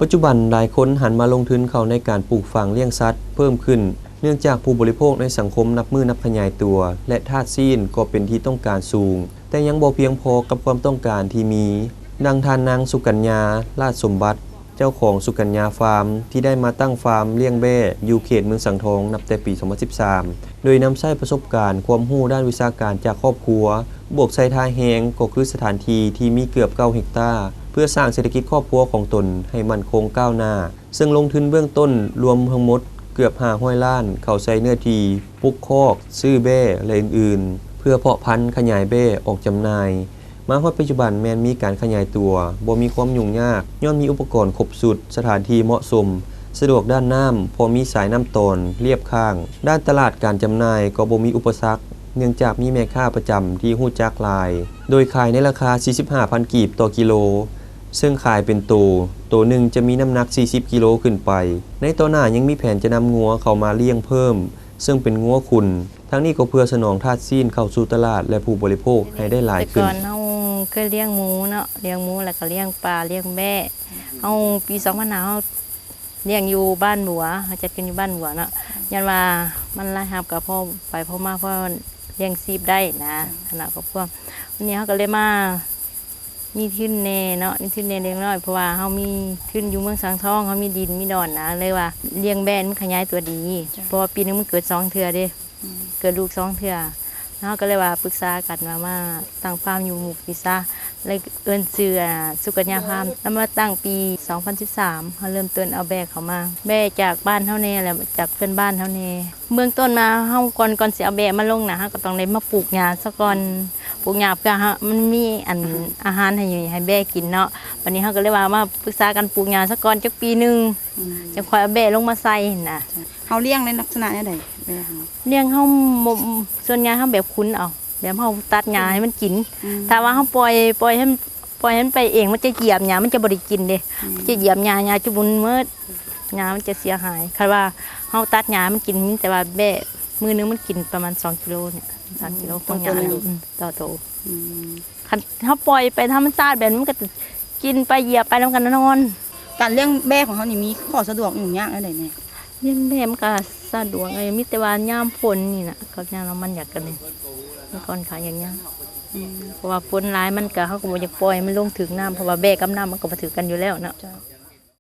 ปัจจุบันหลายคนหันมาลงทุนเข้าในการปลูกฝังเลี้ยงสัตว์เพิ่มขึ้นเนื่องจากผู้บริโภคในสังคมนับมือนับขยายตัวและธาตุซีนก็เป็นที่ต้องการสูงแต่ยังบ่เพียงพอกับความต้องการที่มีดังทานนางสุกัญญาราชสมบัติเจ้าของสุกัญญาฟาร์มที่ได้มาตั้งฟาร์มเลี้ยงแบ้อยู่เขตเมืองสังทองนับแต่ปี 2013 โดยนำใช้ประสบการณ์ความรู้ด้านวิชาการจากครอบครัวบวกใส่ท่าแหงก็คือสถานที่ที่มีเกือบ9 เฮกตาร์เพื่อสร้างเศรษฐกิจครอบครัวของตนให้มั่นคงก้าวหน้าซึ่งลงทุนเบื้องต้นรวมทั้งหมดเกือบ500 ล้านเข้าใส่เนื้อที่ปลูกคอกซื้อแบ้และอื่นๆเพื่อเพาะพันธุ์ขยายแบ้ออกจำหน่ายมาฮอดปัจจุบันแม้นมีการขยายตัวบ่มีความยุ่งยากย้อนมีอุปกรณ์ครบสุดสถานที่เหมาะสมสะดวกด้านน้ำพอมีสายน้ำตอนเรียบข้างด้านตลาดการจำหน่ายก็บ่มีอุปสรรคเนื่องจากมีแม่ค้าประจำที่ฮู้จักหลายโดยขายในราคา 45,000 กีบต่อกิโลซึ่งขายเป็นตัวหนึ่งจะมีน้ำหนัก 40 กิโลขึ้นไปในต่อหน้ายังมีแผนจะนำงัวเข้ามาเลี้ยงเพิ่มซึ่งเป็นงัวขุนทั้งนี้ก็เพื่อสนองธาตุซีนเข้าสู่ตลาดและผู้บริโภคให้ได้หลายขึ้นก่อนเฮาเคยเลี้ยงหมูเนาะเลี้ยงหมูแล้วก็เลี้ยงปลาเลี้ยงแม่เฮาปี2000เฮาเลี้ยงอยู่บ้านบัวเฮาจัดกันอยู่บ้านบัวเนาะยันว่ามันรายรับกับพ่อไปพ่อมาพ่อเลี้ยงชีพได้นะขณะกับพวกวันนี้เฮาก็เลยมามีทุนแน่เนาะมีทุนแน่เล็กน้อยเพราะว่าเฮามีทุนอยู่เมืองสังทองเฮามีดินมีดอนนะเลยว่าเลี้ยงแบนมันขยายตัวดีเพราะว่าปีนึงมันเกิด2 เทื่อเด้เกิดลูก2 เทื่อแล้วก็เลยว่าปรึกษากันมาตั้งฟาร์มอยู่หมู่พิซาเลยเอิ้นชื่อสุกัญญาฟาร์มแล้วมาตั้งปี 2013เฮาเริ่มต้นเอาแบกเข้ามาแบกจากบ้านเฮาแน่แล้วจากเพื่อนบ้านเฮาแน่เบื้องต้นมาเฮาก่อนสิเอาแบกมาลงนะเฮาก็ต้องได้มาปลูกหญ้าซะก่อนปลูกหญ้าเพื่อมันมีอาหารให้แบกกินเนาะวันนี้เฮาก็เลยว่ามาปรึกษากันปลูกหญ้าซะก่อนจักปีนึงจังค่อยเอาแบกลงมาใส่นะเฮาเลี้ยงในลักษณะใดเลี้ยงเฮาส่วนใหญ่เฮาแบบคุ้นเอาแบบเฮาตัดหญ้าให้มันกินถ้าว่าเฮาปล่อยให้มันไปเองมันจะเหยียบหญ้ามันจะบ่ได้กินเด้มันจะเหยียบหญ้าจะบุญเมิดหญ้ามันจะเสียหายคันว่าเฮาตัดหญ้ามันกินแต่ว่าแบะมื้อนึงมันกินประมาณ2 กิโลเนี่ย3 กิโลของหญ้าต่อโตคันเฮาปล่อยไปธรรมชาติแบบมันก็กินไปเหยียบไปแล้วกันนอนการเลี้ยงแบะของเฮานี่มีข้อสะดวกยุ่งยากอะไรแน่เลี้ยงแบะมันก็สะดวกมีแต่ว่ายามฝนนี่น่ะก็ยามเรามันอยากกันนี่มันก่อนขายอย่างเงี้ยเพราะว่าฝนร้ายมันก็เขาก็บ่อยากปล่อยมันลงถึงน้ำเพราะว่าแบกกับน้ำมันก็มาถือกันอยู่แล้วเนาะ